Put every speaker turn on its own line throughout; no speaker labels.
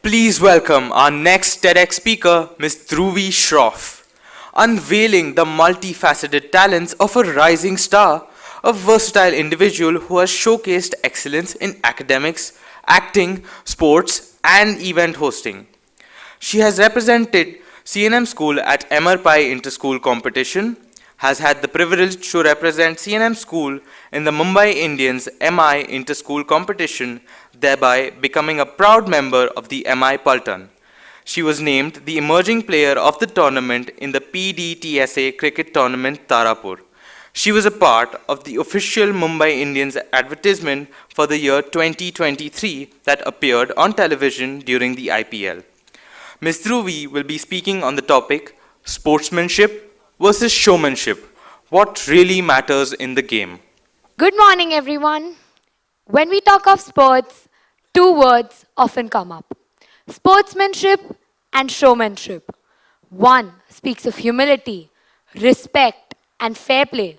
Please welcome our next TEDx speaker, Ms. Dhruvii Shroff, unveiling the multifaceted talents of a rising star, a versatile individual who has showcased excellence in academics, acting, sports, and event hosting. She has represented CNM School at MRPI Inter-School Competition, has had the privilege to represent CNM School in the Mumbai Indians MI Inter-School Competition, thereby becoming a proud member of the MI Pulton. She was named the emerging player of the tournament in the PDTSA cricket tournament Tarapur. She was a part of the official Mumbai Indians advertisement for the year 2023 that appeared on television during the IPL. Ms. Dhruvii will be speaking on the topic Sportsmanship versus Showmanship. What really matters in the game?
Good morning, everyone. When we talk of sports, two words often come up: sportsmanship and showmanship. One speaks of humility, respect, and fair play.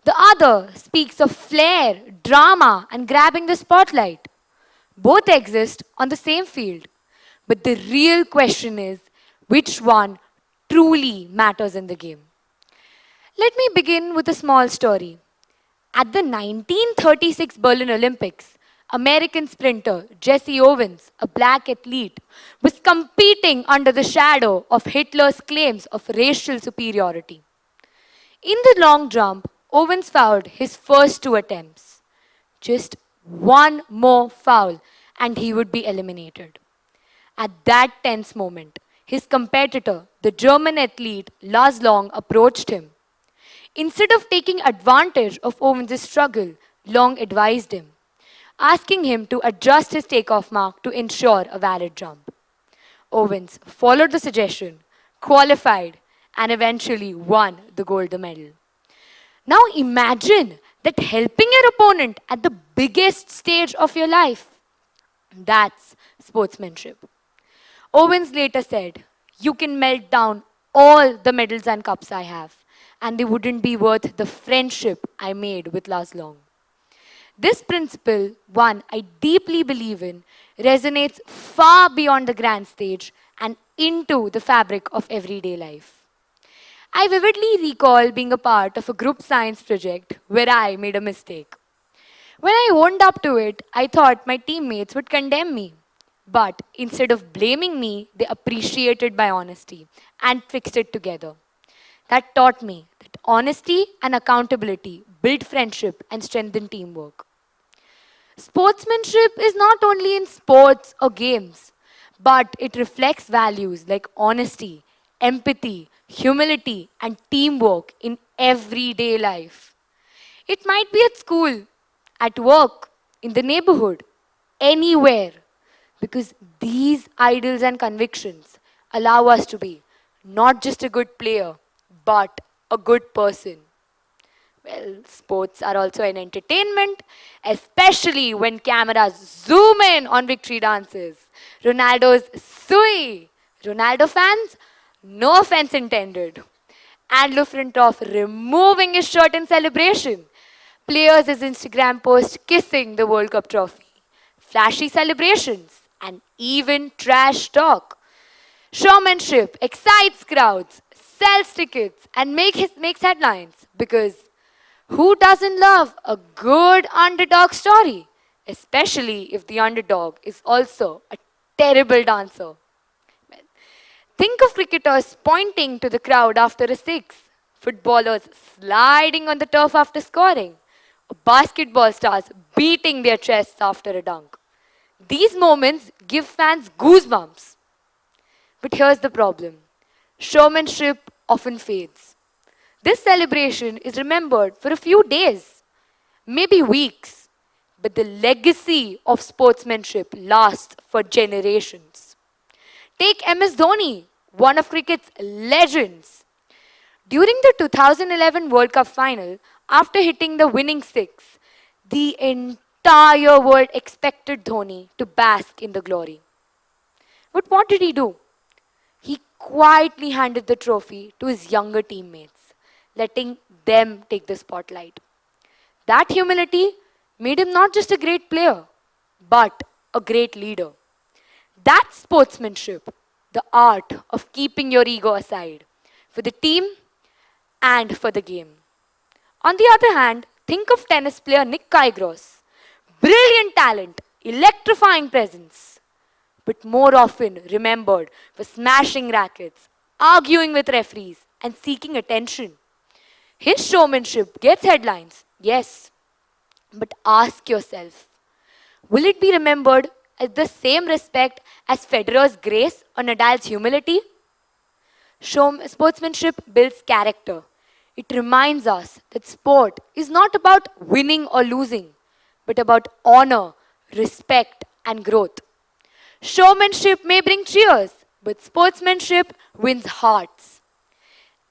The other speaks of flair, drama, and grabbing the spotlight. Both exist on the same field. But the real question is which one truly matters in the game? Let me begin with a small story. At the 1936 Berlin Olympics, American sprinter Jesse Owens, a black athlete, was competing under the shadow of Hitler's claims of racial superiority. In the long jump, Owens fouled his first two attempts. Just one more foul and he would be eliminated. At that tense moment, his competitor, the German athlete Lars Long, approached him. Instead of taking advantage of Owens' struggle, Long advised him, asking him to adjust his takeoff mark to ensure a valid jump. Owens followed the suggestion, qualified, and eventually won the gold medal. Now imagine that helping your opponent at the biggest stage of your life. That's sportsmanship. Owens later said, "You can melt down all the medals and cups I have, and they wouldn't be worth the friendship I made with Lars Long." This principle, one I deeply believe in, resonates far beyond the grand stage and into the fabric of everyday life. I vividly recall being a part of a group science project where I made a mistake. When I owned up to it, I thought my teammates would condemn me. But instead of blaming me, they appreciated my honesty and fixed it together. That taught me that honesty and accountability build friendship and strengthen teamwork. Sportsmanship is not only in sports or games, but it reflects values like honesty, empathy, humility, and teamwork in everyday life. It might be at school, at work, in the neighborhood, anywhere, because these ideals and convictions allow us to be not just a good player, but a good person. Well, sports are also an entertainment, especially when cameras zoom in on victory dances. Ronaldo's Sui. Ronaldo fans, no offense intended. And Lufrentov removing his shirt in celebration. Players' his Instagram post kissing the World Cup trophy. Flashy celebrations and even trash talk. Showmanship excites crowds, sells tickets, and makes headlines because who doesn't love a good underdog story? Especially if the underdog is also a terrible dancer. Think of cricketers pointing to the crowd after a six, footballers sliding on the turf after scoring, or basketball stars beating their chests after a dunk. These moments give fans goosebumps. But here's the problem: showmanship often fades. This celebration is remembered for a few days, maybe weeks, but the legacy of sportsmanship lasts for generations. Take MS Dhoni, one of cricket's legends. During the 2011 World Cup final, after hitting the winning six, the entire world expected Dhoni to bask in the glory. But what did he do? He quietly handed the trophy to his younger teammates, letting them take the spotlight. That humility made him not just a great player, but a great leader. That's sportsmanship, the art of keeping your ego aside for the team and for the game. On the other hand, think of tennis player Nick Kyrgios. Brilliant talent, electrifying presence, but more often remembered for smashing rackets, arguing with referees, and seeking attention. His showmanship gets headlines, yes, but ask yourself, will it be remembered as the same respect as Federer's grace or Nadal's humility? Sportsmanship builds character. It reminds us that sport is not about winning or losing, but about honor, respect, and growth. Showmanship may bring cheers, but sportsmanship wins hearts.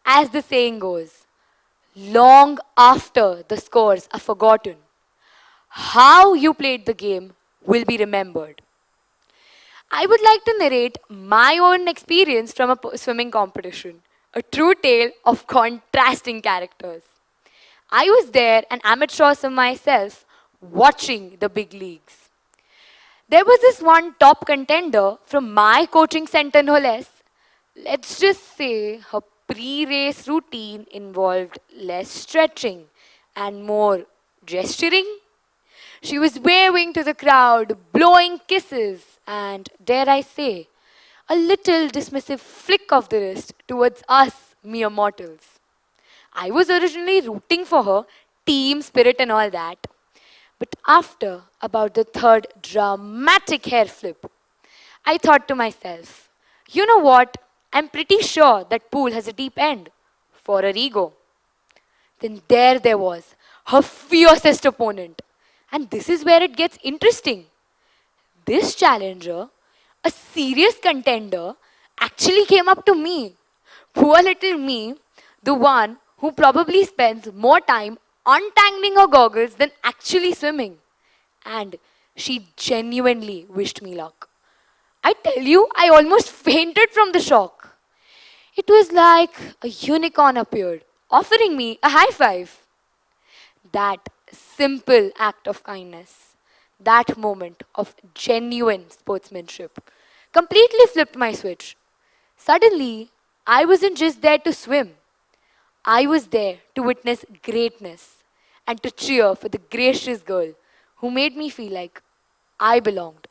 As the saying goes, long after the scores are forgotten, how you played the game will be remembered. I would like to narrate my own experience from a swimming competition, a true tale of contrasting characters. I was there, an amateur of myself, watching the big leagues. There was this one top contender from my coaching center, no less. Let's just say her pre-race routine involved less stretching and more gesturing. She was waving to the crowd, blowing kisses, and, dare I say, a little dismissive flick of the wrist towards us mere mortals. I was originally rooting for her, team spirit and all that. But after about the third dramatic hair flip, I thought to myself, you know what? I'm pretty sure that pool has a deep end for her ego. Then there was, her fiercest opponent. And this is where it gets interesting. This challenger, a serious contender, actually came up to me. Poor little me, the one who probably spends more time untangling her goggles than actually swimming. And she genuinely wished me luck. I tell you, I almost fainted from the shock. It was like a unicorn appeared, offering me a high five. That simple act of kindness, that moment of genuine sportsmanship, completely flipped my switch. Suddenly, I wasn't just there to swim. I was there to witness greatness and to cheer for the gracious girl who made me feel like I belonged.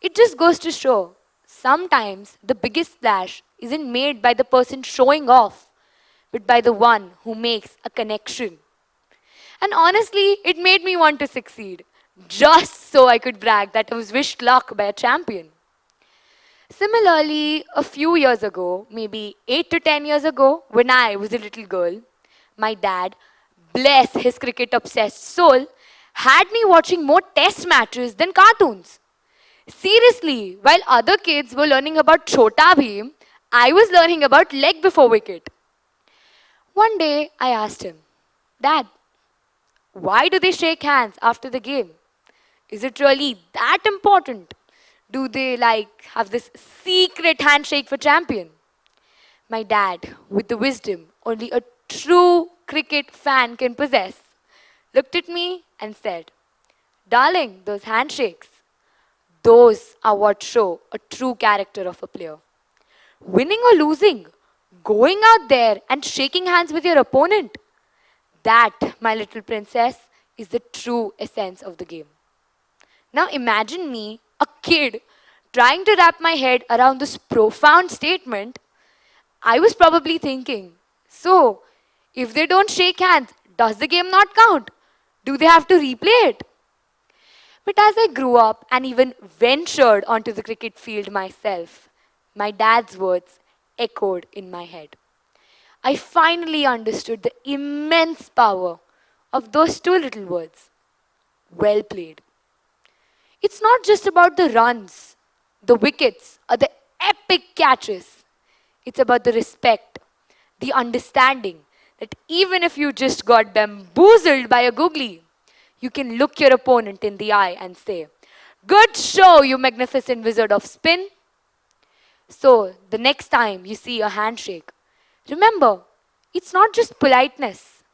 It just goes to show, sometimes the biggest splash isn't made by the person showing off, but by the one who makes a connection. And honestly, it made me want to succeed, just so I could brag that I was wished luck by a champion. Similarly, a few years ago, maybe 8 to 10 years ago, when I was a little girl, my dad, bless his cricket obsessed soul, had me watching more test matches than cartoons. Seriously, while other kids were learning about Chota Bheem, I was learning about leg before wicket. One day, I asked him, Dad, why do they shake hands after the game? Is it really that important? Do they have this secret handshake for champion? My dad, with the wisdom only a true cricket fan can possess, looked at me and said, Darling, those handshakes, those are what show a true character of a player. Winning or losing, going out there and shaking hands with your opponent, that, my little princess, is the true essence of the game. Now imagine me, a kid, trying to wrap my head around this profound statement. I was probably thinking, so, if they don't shake hands, does the game not count? Do they have to replay it? But as I grew up and even ventured onto the cricket field myself, my dad's words echoed in my head. I finally understood the immense power of those two little words. Well played. It's not just about the runs, the wickets, or the epic catches. It's about the respect, the understanding that even if you just got bamboozled by a googly, you can look your opponent in the eye and say, Good show, you magnificent wizard of spin. So, the next time you see a handshake, remember, it's not just politeness.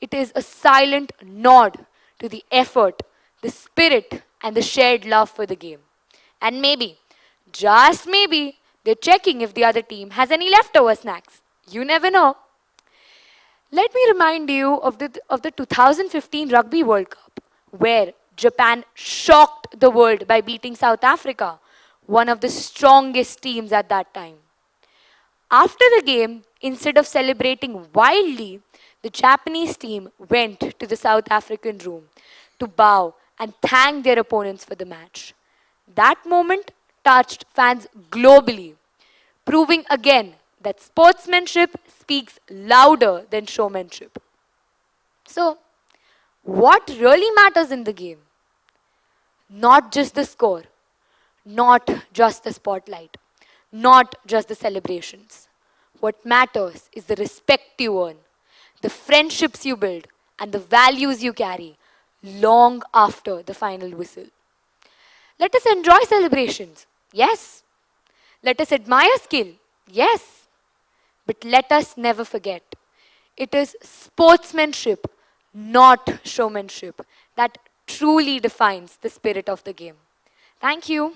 It is a silent nod to the effort, the spirit, and the shared love for the game. And maybe just maybe, they're checking if the other team has any leftover snacks. You never know. Let me remind you of the 2015 Rugby World Cup, where Japan shocked the world by beating South Africa, one of the strongest teams at that time. After the game, instead of celebrating wildly, the Japanese team went to the South African room to bow and thank their opponents for the match. That moment touched fans globally, proving again that sportsmanship speaks louder than showmanship. So, what really matters in the game? Not just the score, not just the spotlight, not just the celebrations. What matters is the respect you earn, the friendships you build, and the values you carry long after the final whistle. Let us enjoy celebrations, yes. Let us admire skill, yes. But let us never forget, it is sportsmanship, not showmanship, that truly defines the spirit of the game. Thank you.